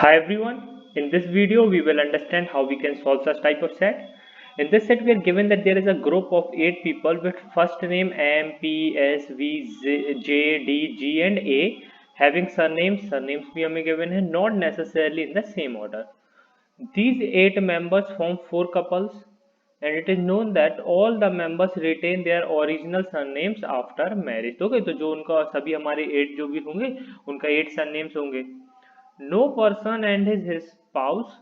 Hi everyone, in this video we will understand how we can solve such type of set. In this set we are given that there is a group of 8 people with first name M, P, S, V, J, D, G and A having surnames भी हमें given है not necessarily in the same order. These 8 members form 4 couples and it is known that all the members retain their original surnames after marriage. तो तो जो उनका सभी हमारे 8 जो भी होंगे उनका 8 surnames होंगे. No person and his spouse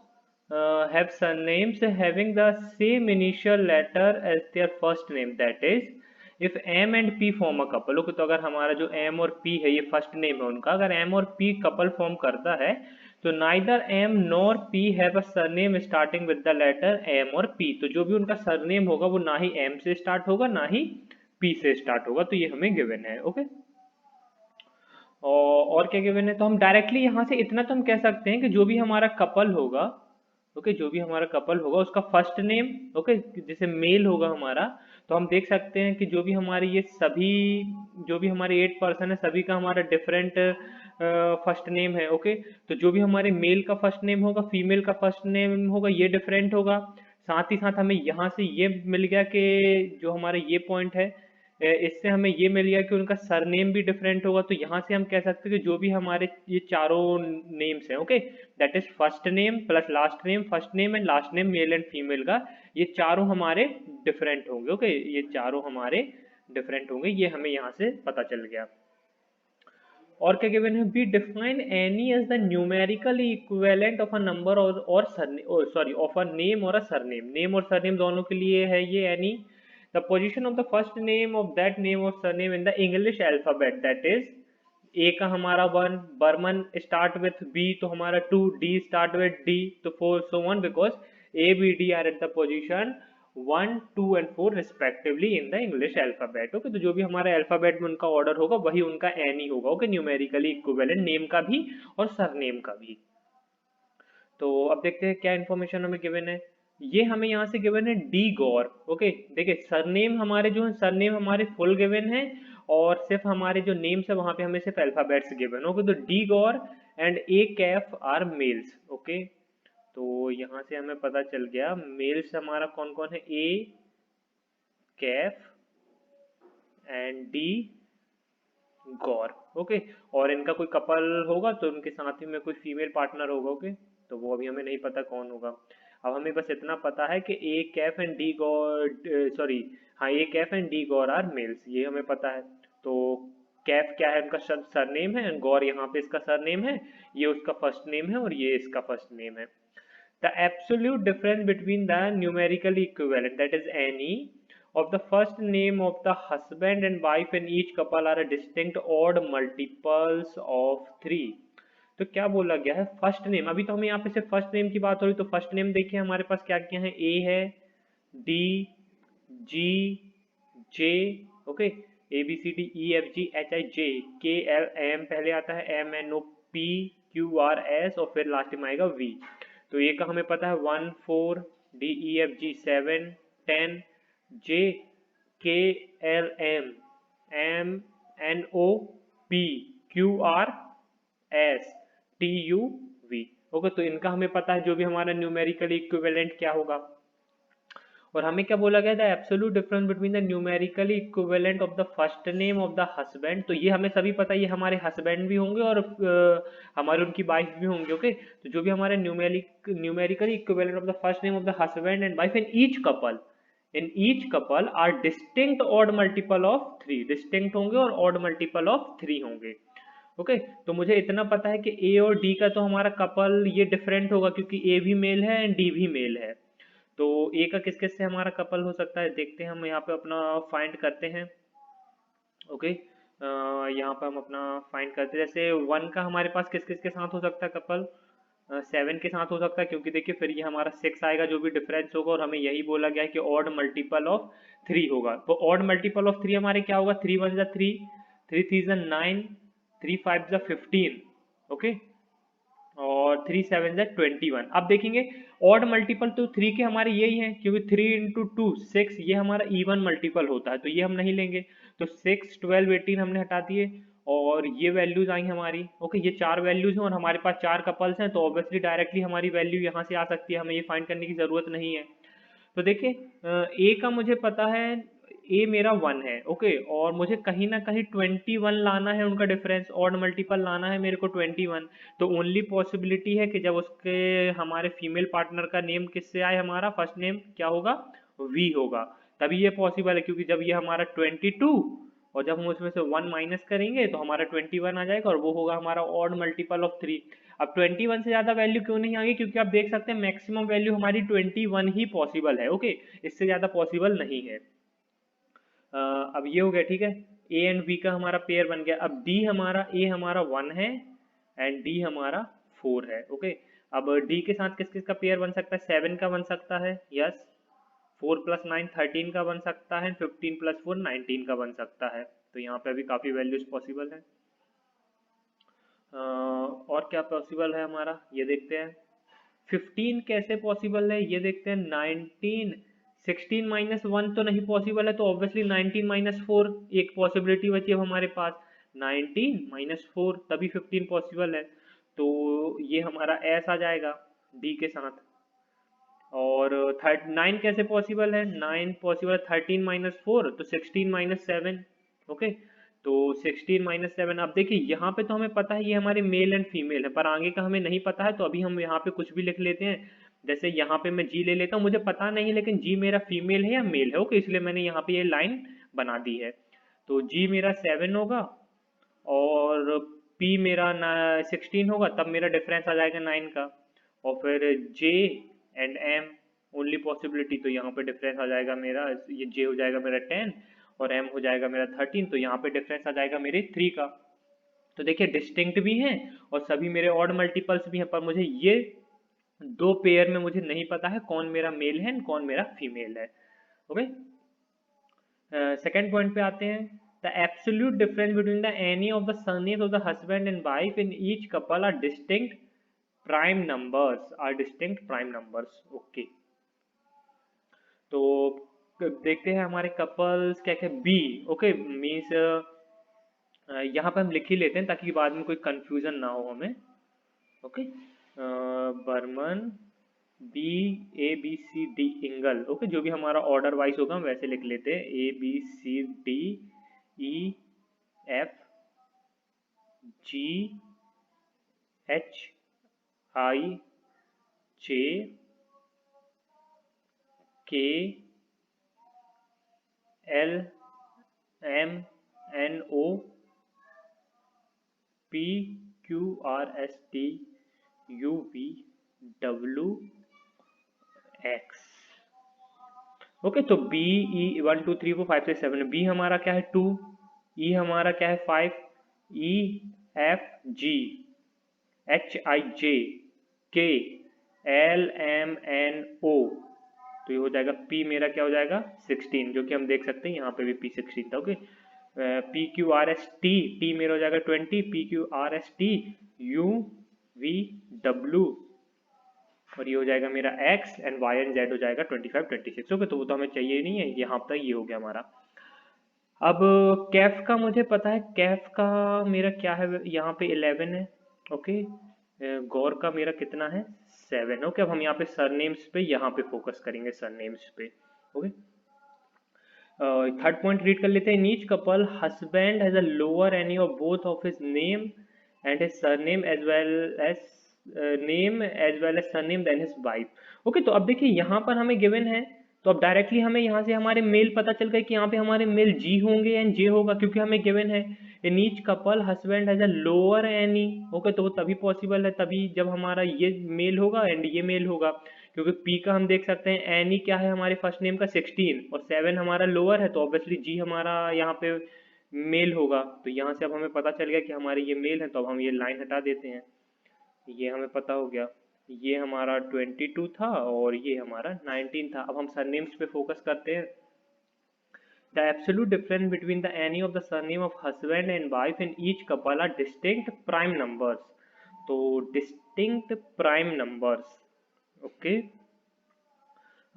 have surnames having the same initial letter as their first name. That is, if M and P form a couple, okay, तो अगर हमारा जो M और P है ये फर्स्ट नेम है उनका, अगर M और P कपल फॉर्म करता है तो neither M nor P have a surname starting with the letter M और P. तो जो भी उनका सरनेम होगा वो ना ही M से स्टार्ट होगा ना ही P से स्टार्ट होगा. तो ये हमें गिवन है. ओके और क्या गिवन है, तो हम डायरेक्टली यहाँ से इतना तो हम कह सकते हैं कि जो भी हमारा कपल होगा, ओके, जो भी हमारा कपल होगा उसका फर्स्ट नेम, ओके, जैसे मेल होगा हमारा, तो हम देख सकते हैं कि जो भी हमारे ये सभी जो भी हमारे 8 पर्सन है सभी का हमारा डिफरेंट फर्स्ट नेम है. ओके, तो जो भी हमारे मेल का फर्स्ट नेम होगा फीमेल का फर्स्ट नेम होगा ये डिफरेंट होगा. साथ ही साथ हमें यहाँ से ये मिल गया कि जो हमारा ये पॉइंट है इससे हमें ये मिल गया कि उनका सरनेम भी डिफरेंट होगा. तो यहाँ से हम कह सकते हैं कि जो भी हमारे ये चारों नेम्स हैं, okay, that is first name plus last name, first name and last name male and female का, ये चारों हमारे डिफरेंट होंगे. ओके, ये चारों हमारे डिफरेंट होंगे, ये हमें यहाँ से पता चल गया. और क्या गिवन है, we define any as the numerical equivalent of a number और सॉरी ऑफ अ नेम और अ सरनेम. नेम और सरनेम दोनों के लिए है ये any. The position of the first name of that name और surname in the English alphabet, that is A का हमारा 1, बर्मन स्टार्ट विथ बी तो हमारा 2, डी स्टार्ट विथ डी तो 4, so on, because A B D R at the position 1, 2 and 4 respectively in the English alphabet. Okay, तो जो भी हमारे alphabet में उनका ऑर्डर होगा वही उनका एन ही होगा. ओके, न्यूमेरिकली इक्विवेलेंट नेम का भी और सरनेम का भी. तो अब देखते हैं क्या इन्फॉर्मेशन हमें गिवन है. ये हमें यहाँ से गिवन है डी गौर. ओके, देखिए सरनेम हमारे जो है सरनेम हमारे फुल गिवन है और सिर्फ हमारे जो नेम्स है वहां पे हमें सिर्फ अल्फाबेट्स गिवन. ओके, तो D Gaur and A Kaif are males. Okay, तो यहाँ से हमें पता चल गया मेल्स हमारा कौन कौन है, A Kaif and D Gaur. Okay, और इनका कोई कपल होगा तो उनके साथ ही में कोई फीमेल पार्टनर होगा. ओके, तो वो अभी हमें नहीं पता कौन होगा. अब हमें बस इतना पता है कि A Kaif and D Gaur, sorry हाँ, A Kaif and D Gaur are males, ये हमें पता है. तो कैफ क्या है, उनका सरनेम है, गौर यहाँ पे इसका सरनेम है, ये उसका फर्स्ट नेम है और ये इसका फर्स्ट नेम है. The absolute difference between the numerical equivalent, that is any, of the first name of the husband and wife in each couple are a distinct odd multiples of 3. तो क्या बोला गया है, फर्स्ट नेम, अभी तो हमें यहाँ पे सिर्फ फर्स्ट नेम की बात हो रही, तो फर्स्ट नेम देखिए हमारे पास क्या क्या है, ए है, D, G, J, okay, A B C D E F G H I J K L M, पहले आता है M N O P Q R S और फिर लास्ट में आएगा वी. तो ए का हमें पता है 1, 4, डी ई एफ जी 7, 10, J K L M M N O P Q R S T U V. Okay, तो इनका हमें पता है जो भी हमारा न्यूमेरिकल इक्विवेलेंट क्या होगा. और हमें क्या बोला गया था, absolute difference between the numerically equivalent of the first name of the husband. तो ये हमें सभी पता है ये हमारे हस्बैंड भी होंगे और हमारे उनकी वाइफ भी होंगे. ओके, तो जो भी हमारे numerically equivalent of the first name of the husband and wife in each couple are distinct odd multiple of 3, distinct होंगे और ऑड मल्टीपल ऑफ 3 होंगे. ओके, तो मुझे इतना पता है कि ए और डी का तो हमारा कपल ये डिफरेंट होगा क्योंकि ए भी मेल है एंड डी भी मेल है. तो ए का किस किस से हमारा कपल हो सकता है, देखते हैं हम यहाँ पे अपना फाइंड करते हैं. ओके, यहाँ पे हम अपना फाइंड करते हैं, जैसे 1 का हमारे पास किस किस के साथ हो सकता है कपल, 7 के साथ हो सकता है क्योंकि देखिए फिर ये हमारा 6 आएगा जो भी डिफरेंस होगा, और हमें यही बोला गया है कि ऑड मल्टीपल ऑफ 3 होगा. तो ऑड मल्टीपल ऑफ 3 हमारे क्या होगा, 3 1 3, 3 3 9, 3 5 15. ओके, और 3 7 21. अब देखेंगे ऑड मल्टीपल तो 3 के हमारे यही हैं क्योंकि 3 इंटू 2 6, ये हमारा इवन मल्टीपल होता है तो ये हम नहीं लेंगे. तो 6 12 18 हमने हटा दिए और ये वैल्यूज आई हमारी। ओके, ये 4 वैल्यूज हैं और हमारे पास 4 कपल्स हैं, तो ऑब्वियसली डायरेक्टली हमारी वैल्यू यहाँ से आ सकती है, हमें ये फाइंड करने की ज़रूरत नहीं है। तो देखिए ए का मुझे पता है, ए मेरा 1 है। ओके, और मुझे कहीं ना कहीं 21 लाना है, उनका डिफरेंस ऑड मल्टीपल लाना है मेरे को 21। तो ओनली पॉसिबिलिटी है कि जब उसके हमारे फीमेल पार्टनर का नेम किससे आए, हमारा फर्स्ट नेम क्या होगा, वी होगा, तभी ये पॉसिबल है। क्योंकि जब ये हमारा 22 और जब हम उसमें से 1 माइनस करेंगे तो हमारा 21 आ जाएगा, और वो होगा हमारा ऑड मल्टीपल ऑफ 3। अब 21 से ज़्यादा वैल्यू क्यों नहीं आ गई, क्योंकि आप देख सकते हैं मैक्सिमम वैल्यू हमारी 21 ही पॉसिबल है। ओके, इससे ज़्यादा पॉसिबल नहीं है। अब ये हो गया, ठीक है, ए एंड बी का हमारा पेयर बन गया। अब डी हमारा, ए हमारा 1 है एंड डी हमारा 4 है। ओके, अब डी के साथ किस किस का पेयर बन सकता है, 7 का बन सकता है, यस, 4 + 9 13 का बन सकता है, 15 + 4 19 का बन सकता है। तो यहाँ पे अभी काफ़ी वैल्यूज पॉसिबल है। और क्या पॉसिबल है हमारा, ये देखते हैं। 15 कैसे पॉसिबल है, ये देखते हैं। 19, 16 - 1 तो नहीं पॉसिबल है, तो ऑब्वियसली 19 - 4 एक पॉसिबिलिटी बची अब हमारे पास। 19 - 4 तभी 15 पॉसिबल है, तो ये हमारा एस आ जाएगा डी के साथ। और 9 कैसे पॉसिबल है, 9 पॉसिबल है 13 - 4 तो 16 - 7। ओके, तो 16 - 7। अब देखिए यहाँ पे तो हमें पता है ये हमारे मेल एंड फीमेल है, पर आगे का हमें नहीं पता है, तो अभी हम यहाँ पे कुछ भी लिख लेते हैं। जैसे यहाँ पे मैं जी ले लेता हूँ, मुझे पता नहीं लेकिन जी मेरा फीमेल है या मेल है। ओके, इसलिए मैंने यहाँ पे ये लाइन बना दी है। तो जी मेरा 7 होगा और पी मेरा 16 होगा, तब मेरा डिफरेंस आ जाएगा 9 का। और फिर J and M, only possibility, तो यहाँ पे डिफरेंस आ जाएगा मेरा, ये जे हो जाएगा मेरा 10 और एम हो जाएगा मेरा 13, तो यहाँ पे डिफरेंस आ जाएगा मेरे 3 का। तो देखिए डिस्टिंक्ट भी हैं और सभी मेरे ऑड मल्टीपल्स भी हैं, पर मुझे ये 2 पेयर में मुझे नहीं पता है कौन मेरा मेल है और कौन मेरा फीमेल है। ओके, सेकेंड पॉइंट पे आते हैं। The absolute difference between the any of the surnames of the husband and wife in each couple are distinct prime numbers, are distinct prime numbers. Okay, तो देखते हैं हमारे कपल्स क्या क्या। बी, ओके, मीन्स यहाँ पे हम लिख ही लेते हैं ताकि बाद में कोई कंफ्यूजन ना हो हमें। Okay, Barman, B, A B C D, इंगल। ओके, जो भी हमारा ऑर्डर वाइज होगा हम वैसे लिख लेते हैं, A B C D E F G H I J K L M N O P Q R S T U V W X. Okay, तो बी ई 1 2 3 4 5 6 7, बी हमारा क्या है 2, ई हमारा क्या है 5, ई F G H I J K L M N ओ, तो ये हो जाएगा पी मेरा क्या हो जाएगा 16, जो कि हम देख सकते हैं यहाँ पे भी पी 16 था। Okay, P Q R S T, T मेरा हो जाएगा 20, P Q R S T U V W, और ये हो जाएगा मेरा x and y and z हो जाएगा 25 26। ओके, तो वो तो हमें चाहिए ही नहीं है, यहाँ तक ये हो गया हमारा। अब कैफ का मुझे पता है, कैफ का मेरा क्या है, यहाँ पे 11 है। ओके, गौर का मेरा कितना है 7। ओके, अब हम यहाँ पे सरनेम्स पे यहाँ पे फोकस करेंगे, सरनेम्स पे। ओके, थर्ड पॉइंट रीड कर लेते हैं। In each couple husband has a lower any of both of his name and his surname as well as name as well as surname then his wife. Okay, तो अब देखिए यहाँ पर हमें given है, तो अब डायरेक्टली हमें यहाँ से हमारे मेल पता चल गए कि यहाँ पे हमारे मेल जी होंगे एंड जे होगा, क्योंकि हमें गिवन है इन each couple husband has a lower any. Okay, तो वो तभी पॉसिबल है, तभी जब हमारा ये मेल होगा एंड ये मेल होगा, क्योंकि पी का हम देख सकते हैं एन ई क्या है हमारे फर्स्ट नेम का 16 और 7 हमारा लोअर है, तो ऑब्वियसली जी हमारा यहाँ पे मेल होगा। तो यहाँ से अब हमें पता चल गया कि हमारे ये मेल है, तो अब हम ये लाइन हटा देते हैं, ये हमें पता हो गया। ये हमारा 22 था और ये हमारा 19 था। अब हम सरनेम्स पे फोकस करते हैं। The absolute difference between the any of the surname of husband and wife in each couple are distinct prime numbers. तो distinct prime numbers, ओके।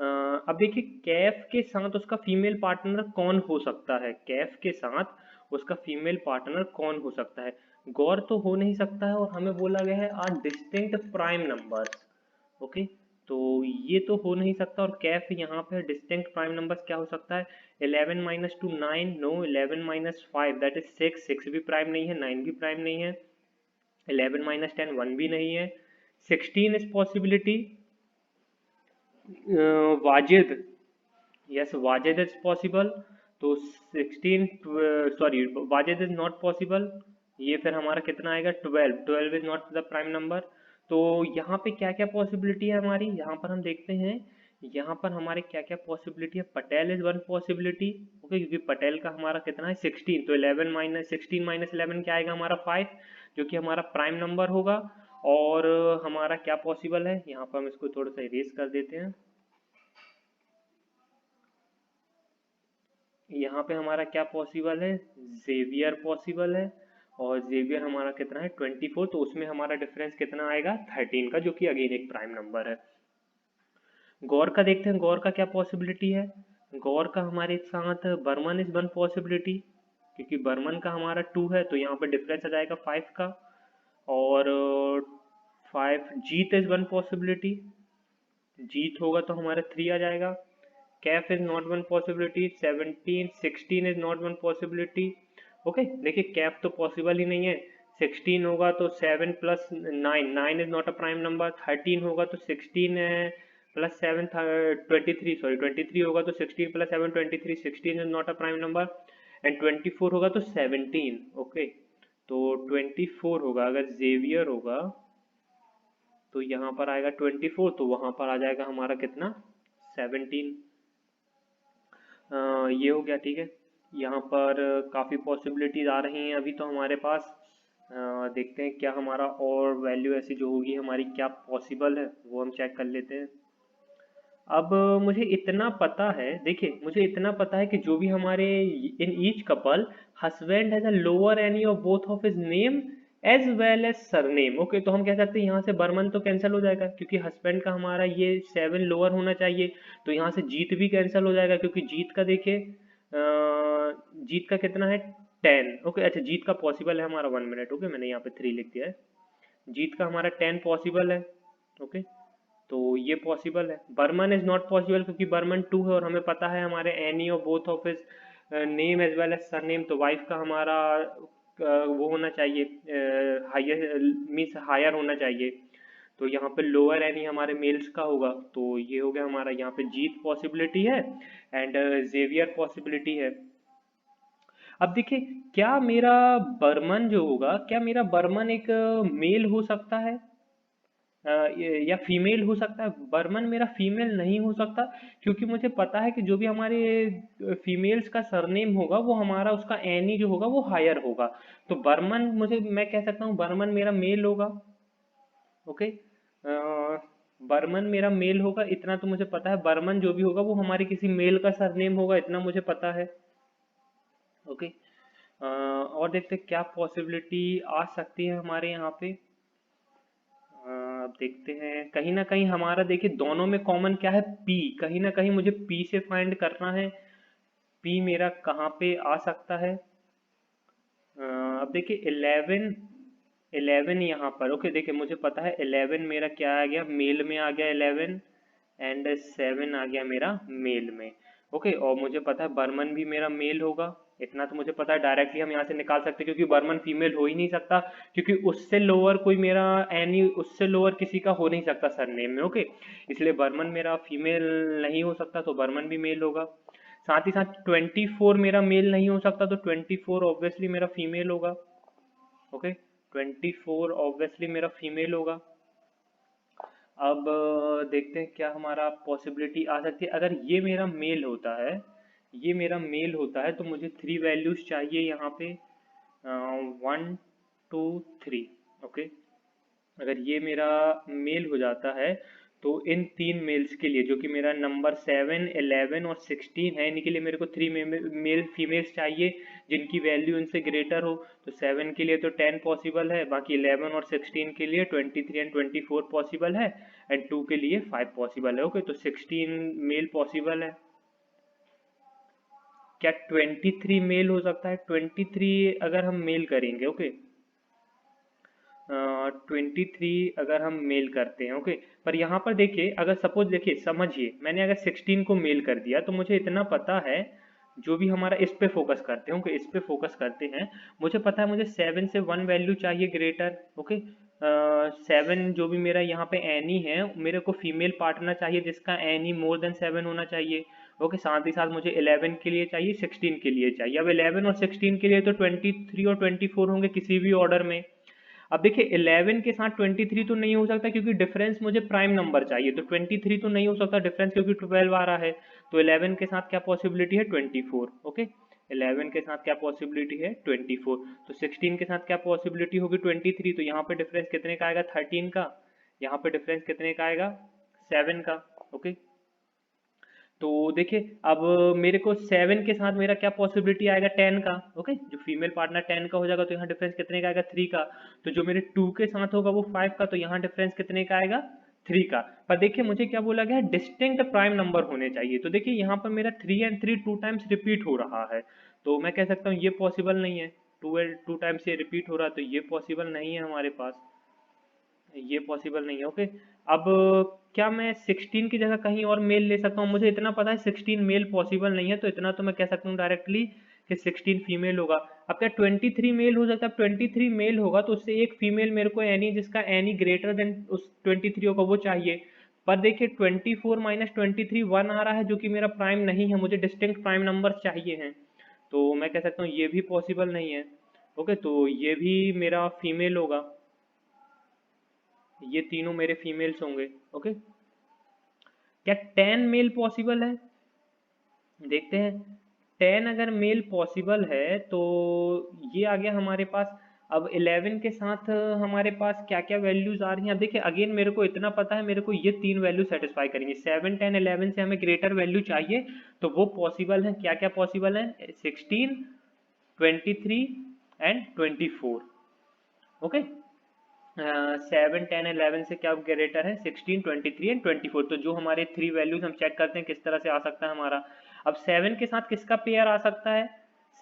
अब देखिए कैफ के साथ उसका फीमेल पार्टनर कौन हो सकता है, कैफ के साथ उसका फीमेल पार्टनर कौन हो सकता है। गौर तो हो नहीं सकता है और हमें बोला गया है are distinct prime numbers. Okay, तो ये तो हो नहीं सकता और कैफ यहाँ पे डिस्टिंक्ट प्राइम नंबर्स क्या हो सकता है। 11 minus two 9 no, 11 minus 5 that is 6, 6 भी प्राइम नहीं है, 9 भी प्राइम नहीं है, 11 माइनस 10 1 भी नहीं है, 16 is possibility, Wajid, yes Wajid is possible, तो 16 sorry Wajid is not possible, ये फिर हमारा कितना आएगा 12, 12 is not the prime number. तो यहाँ पे क्या क्या पॉसिबिलिटी है हमारी, यहाँ पर हम देखते हैं, यहाँ पर हमारे क्या क्या पॉसिबिलिटी है। Patel is one possibility, okay, क्योंकि पटेल का हमारा कितना है 16, तो 11 माइनस 16 माइनस 11 क्या आएगा हमारा 5, जो कि हमारा प्राइम नंबर होगा। और हमारा क्या पॉसिबल है, यहाँ पर हम इसको थोड़ा सा इरेज कर देते हैं, यहाँ पे हमारा क्या पॉसिबल है, जेवियर पॉसिबल है, और जेवियर हमारा कितना है 24, तो उसमें हमारा डिफरेंस कितना आएगा 13 का, जो कि अगेन एक प्राइम नंबर है। गौर का देखते हैं, गौर का क्या पॉसिबिलिटी है। गौर का हमारे साथ बर्मन इज वन पॉसिबिलिटी, क्योंकि बर्मन का हमारा 2 है, तो यहाँ पे डिफरेंस आ जाएगा 5 का। और 5 जीत इज वन पॉसिबिलिटी, जीत होगा तो हमारा 3 आ जाएगा। Kaif is not one possibility, 17 16 is not one possibility. Okay, देखिए कैफ तो पॉसिबल ही नहीं है, 16 होगा तो 7 plus 9, 9 is not a prime number, 13 होगा तो 16 प्लस 7 23, सॉरी 23 होगा तो 16 plus 7 23, 16 is not a prime number, and 24 होगा तो 17। ओके, तो 24 होगा, अगर जेवियर होगा तो यहाँ पर आएगा 24, तो वहां पर आ जाएगा हमारा कितना 17। ये हो गया, ठीक है। यहाँ पर काफ़ी पॉसिबिलिटीज आ रही हैं अभी तो हमारे पास। देखते हैं क्या हमारा और वैल्यू ऐसी जो होगी हमारी क्या पॉसिबल है, वो हम चेक कर लेते हैं। अब मुझे इतना पता है, देखिए मुझे इतना पता है कि जो भी हमारे in each couple husband has a lower any of both of his name as well as surname. Okay, तो हम कह सकते हैं यहाँ से बर्मन तो कैंसिल हो जाएगा, क्योंकि हस्बैंड का हमारा ये 7 लोअर होना चाहिए, तो यहाँ से जीत भी कैंसिल हो जाएगा, क्योंकि जीत का देखिए जीत का कितना है 10। ओके, अच्छा जीत का पॉसिबल है हमारा 1 मिनट, ओके मैंने यहाँ पे 3 लिख दिया है, जीत का हमारा 10 पॉसिबल है। ओके, तो ये पॉसिबल है। बर्मन इज नॉट पॉसिबल, क्योंकि बर्मन 2 है और हमें पता है हमारे any of both of his name as well as surname, तो वाइफ का हमारा वो होना चाहिए हायर, मीन्स हायर होना चाहिए, तो यहाँ पे लोअर एनी हमारे मेल्स का होगा, तो ये हो गया हमारा, यहाँ पे जीत पॉसिबिलिटी है एंड जेवियर पॉसिबिलिटी है। अब देखिए, क्या मेरा बर्मन जो होगा, क्या मेरा बर्मन एक मेल हो सकता है या फीमेल हो सकता है। बर्मन मेरा फीमेल नहीं हो सकता, क्योंकि मुझे पता है कि जो भी हमारे फीमेल्स का सरनेम होगा वो हमारा उसका एनी जो होगा वो हायर होगा, तो बर्मन मुझे, मैं कह सकता हूँ बर्मन मेरा मेल होगा। ओके, बर्मन मेरा मेल होगा, इतना तो मुझे पता है, बर्मन जो भी होगा वो हमारे किसी मेल का सरनेम होगा, इतना मुझे पता है। ओके, और देखते हैं क्या पॉसिबिलिटी आ सकती है हमारे यहाँ पे। अब देखते हैं, कहीं ना कहीं हमारा देखिए दोनों में कॉमन क्या है, पी, कहीं ना कहीं मुझे पी से फाइंड करना है, पी मेरा कहाँ पे आ सकता है। अब देखिए 11, 11 यहाँ पर, ओके देखिए मुझे पता है 11 मेरा क्या आ गया, मेल में आ गया 11, एंड 7 आ गया मेरा मेल में। ओके, और मुझे पता है बर्मन भी मेरा मेल होगा, इतना तो मुझे पता है, डायरेक्टली हम यहाँ से निकाल सकते हैं, क्योंकि बर्मन फीमेल हो ही नहीं सकता, क्योंकि उससे लोअर कोई मेरा एनी, उससे लोअर किसी का हो नहीं सकता सरनेम में। ओके, इसलिए बर्मन मेरा फीमेल नहीं हो सकता, तो बर्मन भी मेल होगा। साथ ही साथ 24 मेरा मेल नहीं हो सकता, तो 24 ऑब्वियसली मेरा फीमेल होगा। ओके, 24 ऑब्वियसली मेरा फीमेल होगा। अब देखते हैं क्या हमारा पॉसिबिलिटी आ सकती है, अगर ये मेरा मेल होता है, ये मेरा मेल होता है, तो मुझे 3 वैल्यूज चाहिए यहाँ पे, 1 2 3। ओके, अगर ये मेरा मेल हो जाता है, तो इन 3 मेल्स के लिए, जो कि मेरा नंबर 7 11 और 16 है, इनके लिए मेरे को 3 मेल फीमेल्स चाहिए जिनकी वैल्यू इनसे ग्रेटर हो। तो 7 के लिए तो 10 पॉसिबल है, बाकी 11 और 16 के लिए 23 एंड 24 पॉसिबल है, एंड 2 के लिए 5 पॉसिबल है। ओके, तो 16 मेल पॉसिबल है। क्या 23 मेल हो सकता है? 23 अगर हम मेल करेंगे, ओके, 23 अगर हम मेल करते हैं, ओके, पर यहाँ पर देखिए, अगर सपोज देखिए, समझिए, मैंने अगर 16 को मेल कर दिया तो मुझे इतना पता है, जो भी हमारा इस पे फोकस करते हैं, ओके, इस पे फोकस करते हैं, मुझे पता है मुझे 7 से 1 वैल्यू चाहिए ग्रेटर, ओके, 7 जो भी मेरा यहाँ पे एनी है, मेरे को फीमेल पार्टनर चाहिए जिसका एनी मोर देन 7 होना चाहिए, ओके, साथ ही साथ मुझे 11 के लिए चाहिए, 16 के लिए चाहिए। अब 11 और 16 के लिए तो 23 और 24 होंगे किसी भी ऑर्डर में। अब देखिए 11 के साथ 23 तो नहीं हो सकता क्योंकि डिफरेंस मुझे प्राइम नंबर चाहिए, तो 23 तो नहीं हो सकता डिफरेंस क्योंकि 12 आ रहा है। तो 11 के साथ क्या पॉसिबिलिटी है? 24, ओके, 11 के साथ क्या पॉसिबिलिटी है? 24। तो 16 के साथ क्या पॉसिबिलिटी होगी? 23। तो यहाँ पे डिफरेंस कितने का आएगा? 13 का। यहाँ पे डिफरेंस कितने का आएगा? 7 का, ओके। तो देखिए अब मेरे को 7 के साथ मेरा क्या पॉसिबिलिटी आएगा? 10 का, ओके, जो फीमेल पार्टनर 10 का हो जाएगा, तो यहाँ डिफरेंस कितने का आएगा? 3 का। तो जो मेरे 2 के साथ होगा वो 5 का, तो यहाँ डिफरेंस कितने का आएगा? 3 का। पर देखिए मुझे क्या बोला गया है? डिस्टिंक्ट प्राइम नंबर होने चाहिए। तो देखिए यहाँ पर मेरा 3 एंड 3 टू टाइम्स रिपीट हो रहा है, तो मैं कह सकता हूँ ये पॉसिबल नहीं है। 2 टाइम्स ये रिपीट हो रहा है, तो ये पॉसिबल नहीं है हमारे पास, ये पॉसिबल नहीं है, ओके। अब क्या मैं 16 की जगह कहीं और मेल ले सकता हूँ? मुझे इतना पता है 16 मेल पॉसिबल नहीं है, तो इतना तो मैं कह सकता हूँ डायरेक्टली कि 16 फीमेल होगा। अब क्या 23 मेल हो सकता है? अब 23 मेल होगा तो उससे एक फीमेल मेरे को एनी जिसका एनी ग्रेटर देन उस 23 होगा वो चाहिए। पर देखिए 24 माइनस 23 1 आ रहा है जो कि मेरा प्राइम नहीं है, मुझे डिस्टिंक्ट प्राइम नंबर चाहिए हैं, तो मैं कह सकता हूँ ये भी पॉसिबल नहीं है, ओके। तो ये भी मेरा फीमेल होगा, ये तीनों मेरे फीमेल्स होंगे, ओके। क्या 10 मेल पॉसिबल है? देखते हैं। 10 अगर मेल पॉसिबल है तो ये आ गया हमारे पास। अब 11 के साथ हमारे पास क्या क्या वैल्यूज आ रही हैं? अब देखिए अगेन मेरे को इतना पता है, मेरे को ये तीन वैल्यू सेटिस्फाई करेंगे। 7 10 11 से हमें ग्रेटर वैल्यू चाहिए, तो वो पॉसिबल है। क्या क्या पॉसिबल है? 16 23 एंड 24, ओके। 7 10 11 से क्या ग्रेटर है? 16 23 एंड 24। तो जो हमारे थ्री वैल्यूज हम चेक करते हैं किस तरह से आ सकता है हमारा। अब 7 के साथ किसका पेयर आ सकता है?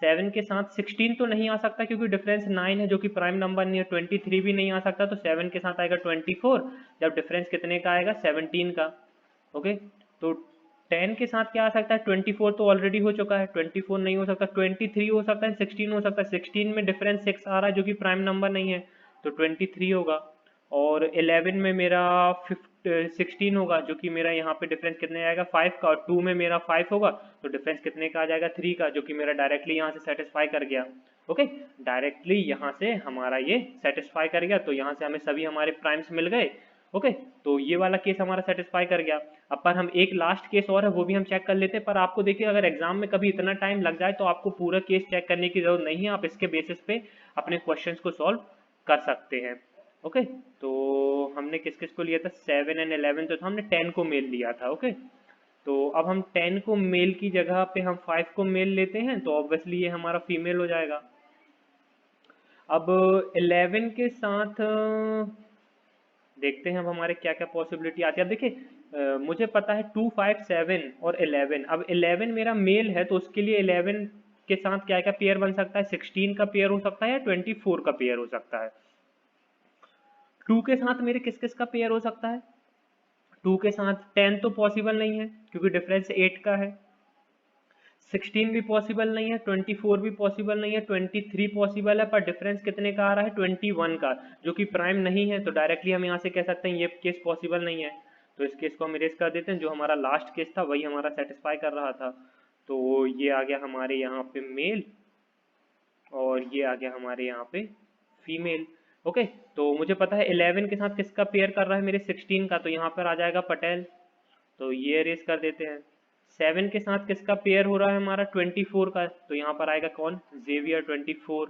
7 के साथ 16 तो नहीं आ सकता क्योंकि डिफरेंस 9 है जो कि प्राइम नंबर नहीं है। 23 भी नहीं आ सकता, तो 7 के साथ आएगा 24, जब डिफरेंस कितने का आएगा? 17 का, ओके। तो 10 के साथ क्या आ सकता है? 24 तो ऑलरेडी हो चुका है, 24 नहीं हो सकता। 23 हो सकता है, 16 हो सकता है। 16 में डिफरेंस 6 आ रहा है जो कि प्राइम नंबर नहीं है, तो 23 होगा। और 11 में मेरा 16 होगा जो कि मेरा यहाँ पे डिफरेंस कितने आएगा? 5 का। और 2 में मेरा 5 होगा, तो डिफरेंस कितने का आ जाएगा? 3 का, जो कि मेरा डायरेक्टली यहाँ से सेटिस्फाई कर गया, ओके। डायरेक्टली यहाँ से हमारा ये सेटिस्फाई कर गया, तो यहाँ से हमें सभी हमारे प्राइम्स मिल गए, ओके। तो ये वाला केस हमारा सेटिस्फाई कर गया। अब पर हम एक लास्ट केस और है वो भी हम चेक कर लेते हैं, पर आपको देखिए अगर एग्जाम में कभी इतना टाइम लग जाए तो आपको पूरा केस चेक करने की जरूरत नहीं है, आप इसके बेसिस पे अपने क्वेश्चंस को सॉल्व कर सकते हैं, ओके। तो हमने किस किस को लिया था? 7 एंड 11, तो हमने 10 को मेल लिया था, ओके। तो अब हम 10 को मेल की जगह पे हम 5 को मेल लेते हैं, तो ऑब्वियसली ये हमारा फीमेल हो जाएगा। अब 11 के साथ देखते हैं अब हमारे क्या क्या पॉसिबिलिटी आती है। अब देखिए मुझे पता है 2 5 7 और 11। अब 11 मेरा मेल है तो उसके लिए 11 के साथ क्या क्या पेयर बन सकता है? 16 का पेयर हो सकता है या 24 का पेयर हो सकता है। 2 के साथ मेरे किस किस का पेयर हो सकता है? 2 के साथ 10 तो पॉसिबल नहीं है क्योंकि डिफरेंस 8 का है। 16 भी पॉसिबल नहीं है, 24 भी पॉसिबल नहीं है, 23 पॉसिबल है, पर डिफरेंस कितने का आ रहा है? 21 का, जो कि प्राइम नहीं है। तो डायरेक्टली हम यहाँ से कह सकते हैं ये केस पॉसिबल नहीं है, तो इस केस को हम इरेज कर देते हैं। जो हमारा लास्ट केस था वही हमारा सेटिस्फाई कर रहा था, तो ये आ गया हमारे यहाँ पे मेल और ये आ गया हमारे यहाँ पे फीमेल, ओके। तो मुझे पता है 11 के साथ किसका पेयर कर रहा है? मेरे 16 का, तो यहाँ पर आ जाएगा पटेल, तो ये रेस कर देते हैं। 7 के साथ किसका पेयर हो रहा है हमारा? 24 का, तो यहाँ पर आएगा कौन? जेवियर 24,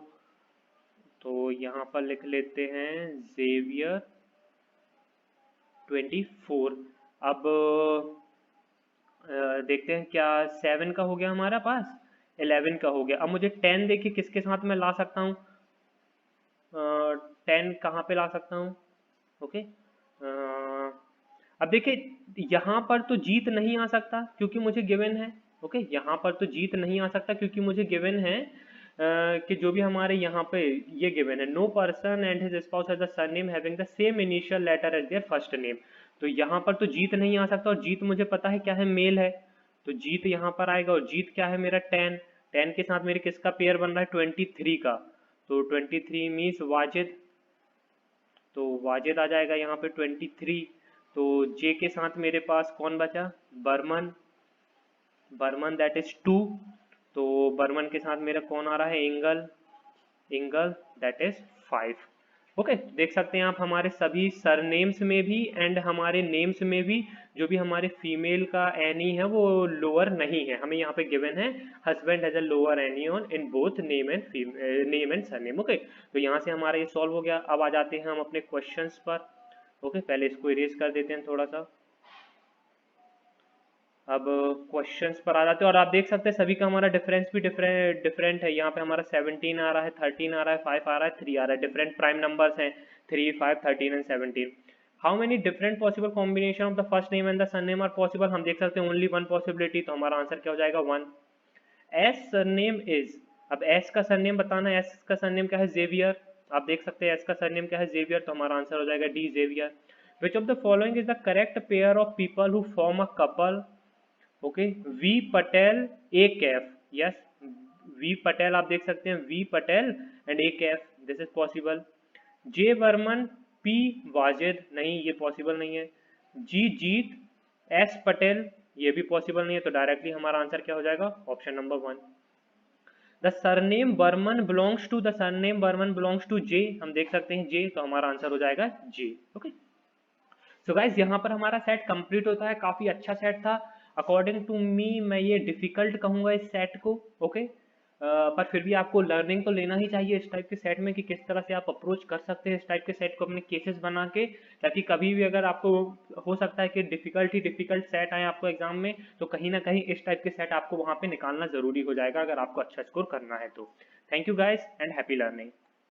तो यहाँ पर लिख लेते हैं जेवियर 24। अब देखते हैं क्या 7 का हो गया हमारा पास, 11 का हो गया। अब मुझे 10 देखिए किसके साथ मैं ला सकता हूँ? 10 कहाँ पे ला सकता हूँ? ओके, अब देखिए यहाँ पर तो जीत नहीं आ सकता क्योंकि मुझे गिवन है ओके, यहाँ पर तो जीत नहीं आ सकता क्योंकि मुझे गिवन है कि जो भी हमारे यहाँ पे ये गिवन है, no person and his spouse has the surname having the same initial letter as their first name. तो यहाँ पर तो जीत नहीं आ सकता, और जीत मुझे पता है क्या है, मेल है। तो जीत यहाँ पर आएगा, और जीत क्या है मेरा, 10। 10 के साथ मेरे किसका पेयर बन रहा है, 23 का। तो 23 मीन्स वाजिद, तो वाजिद आ जाएगा यहाँ पे 23। तो जे के साथ मेरे पास कौन बचा, बर्मन। Burman that is 2। तो बर्मन के साथ मेरा कौन आ रहा है, angle. Angle that is 5। Okay, देख सकते हैं आप हमारे सभी सरनेम्स में भी एंड हमारे नेम्स में भी जो भी हमारे फीमेल का एनी है वो लोअर नहीं है। हमें यहाँ पे गिवन है husband has a lower any on in both name and surname. Okay, तो यहाँ से हमारा ये सॉल्व हो गया। अब आ जाते हैं हम अपने क्वेश्चंस पर। ओके, पहले इसको इरेज कर देते हैं थोड़ा सा। अब क्वेश्चंस पर आ जाते हैं, और आप देख सकते हैं सभी का हमारा डिफरेंस भी डिफरेंट है। यहाँ पे हमारा 17 आ रहा है, 13 आ रहा है, 5 आ रहा है, 3 आ रहा है। डिफरेंट प्राइम नंबर्स हैं, 3, 5, 13 and 17। How many different possible combination of the first name and the surname are possible. हम देख सकते हैं ओनली वन पॉसिबिलिटी, तो हमारा आंसर क्या हो जाएगा, 1। एस सरनेम इज, अब एस का सरनेम बताना है। एस का सरनेम क्या है, जेवियर। आप देख सकते हैं एस का सरनेम क्या है, जेवियर। तो हमारा आंसर हो जाएगा D, Xavier. Which of the following is the correct pair of people who form a couple. Okay, V Patel, A Kaif. Yes, V Patel, आप देख सकते हैं V Patel and A Kaif, this is possible. J Burman, P Wajid, नहीं ये पॉसिबल नहीं है। जी जीत, एस पटेल, ये भी पॉसिबल नहीं है। तो डायरेक्टली हमारा आंसर क्या हो जाएगा, option number 1। The surname Barman belongs to, the surname Barman belongs to J, हम देख सकते हैं जे, तो हमारा आंसर हो जाएगा जे। ओके, सो गाइज यहाँ पर हमारा सेट कंप्लीट होता है। काफ़ी अच्छा सेट था अकॉर्डिंग टू मी। मैं ये डिफ़िकल्ट कहूँगा इस सेट को। ओके, पर फिर भी आपको लर्निंग तो लेना ही चाहिए इस टाइप के सेट में कि किस तरह से आप अप्रोच कर सकते हैं इस टाइप के सेट को अपने केसेस बना के, ताकि कभी भी अगर आपको हो सकता है कि डिफ़िकल्ट सेट आए आपको एग्जाम में, तो कहीं ना कहीं इस टाइप के सेट आपको वहाँ पे निकालना ज़रूरी हो जाएगा अगर आपको अच्छा स्कोर करना है तो। Thank you guys and happy learning.